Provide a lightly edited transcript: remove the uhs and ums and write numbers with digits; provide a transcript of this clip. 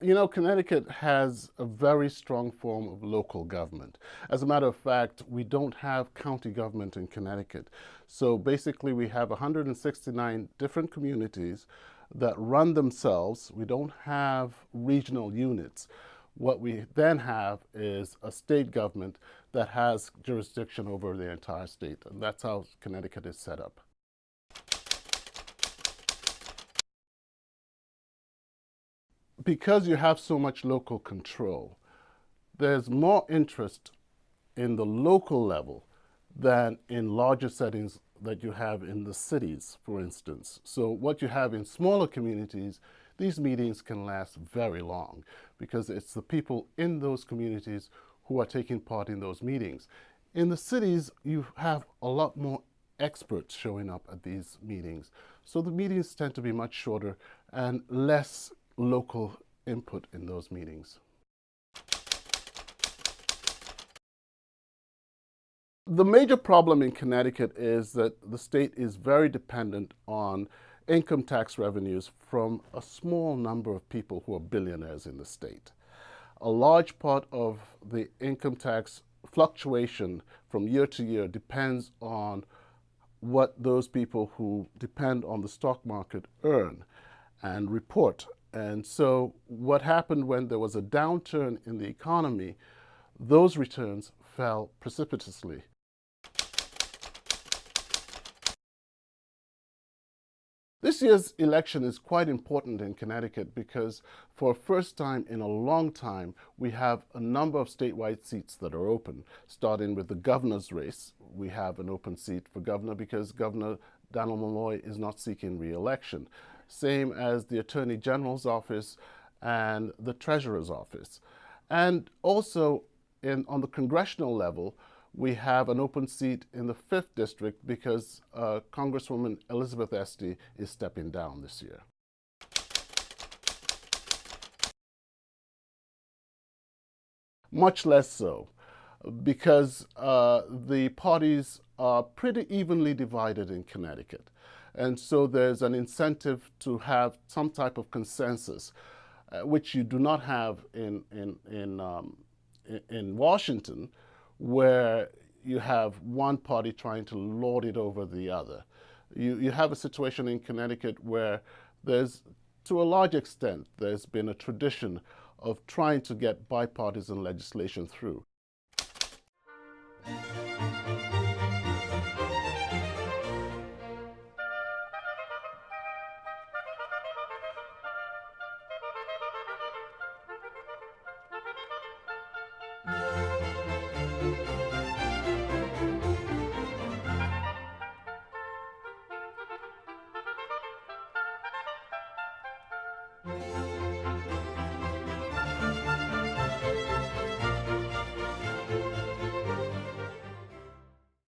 You know, Connecticut has a very strong form of local government. As a matter of fact, we don't have county government in Connecticut. So basically, we have 169 different communities that run themselves. We don't have regional units. What we then have is a state government that has jurisdiction over the entire state, and that's how Connecticut is set up. Because you have so much local control, there's more interest in the local level than in larger settings that you have in the cities, for instance. So what you have in smaller communities, these meetings can last very long because it's the people in those communities who are taking part in those meetings. In the cities, you have a lot more experts showing up at these meetings. So the meetings tend to be much shorter and less local input in those meetings. The major problem in Connecticut is that the state is very dependent on income tax revenues from a small number of people who are billionaires in the state. A large part of the income tax fluctuation from year to year depends on what those people who depend on the stock market earn and report. And so what happened when there was a downturn in the economy, those returns fell precipitously. This year's election is quite important in Connecticut because for the first time in a long time, we have a number of statewide seats that are open, starting with the governor's race. We have an open seat for governor because Governor Daniel Malloy is not seeking re-election. Same as the Attorney General's office and the Treasurer's office. And also on the congressional level, we have an open seat in the 5th District because Congresswoman Elizabeth Esty is stepping down this year. Much less so, because the parties are pretty evenly divided in Connecticut. And so there's an incentive to have some type of consensus, which you do not have in Washington, where you have one party trying to lord it over the other. You have a situation in Connecticut where there's, to a large extent, there's been a tradition of trying to get bipartisan legislation through.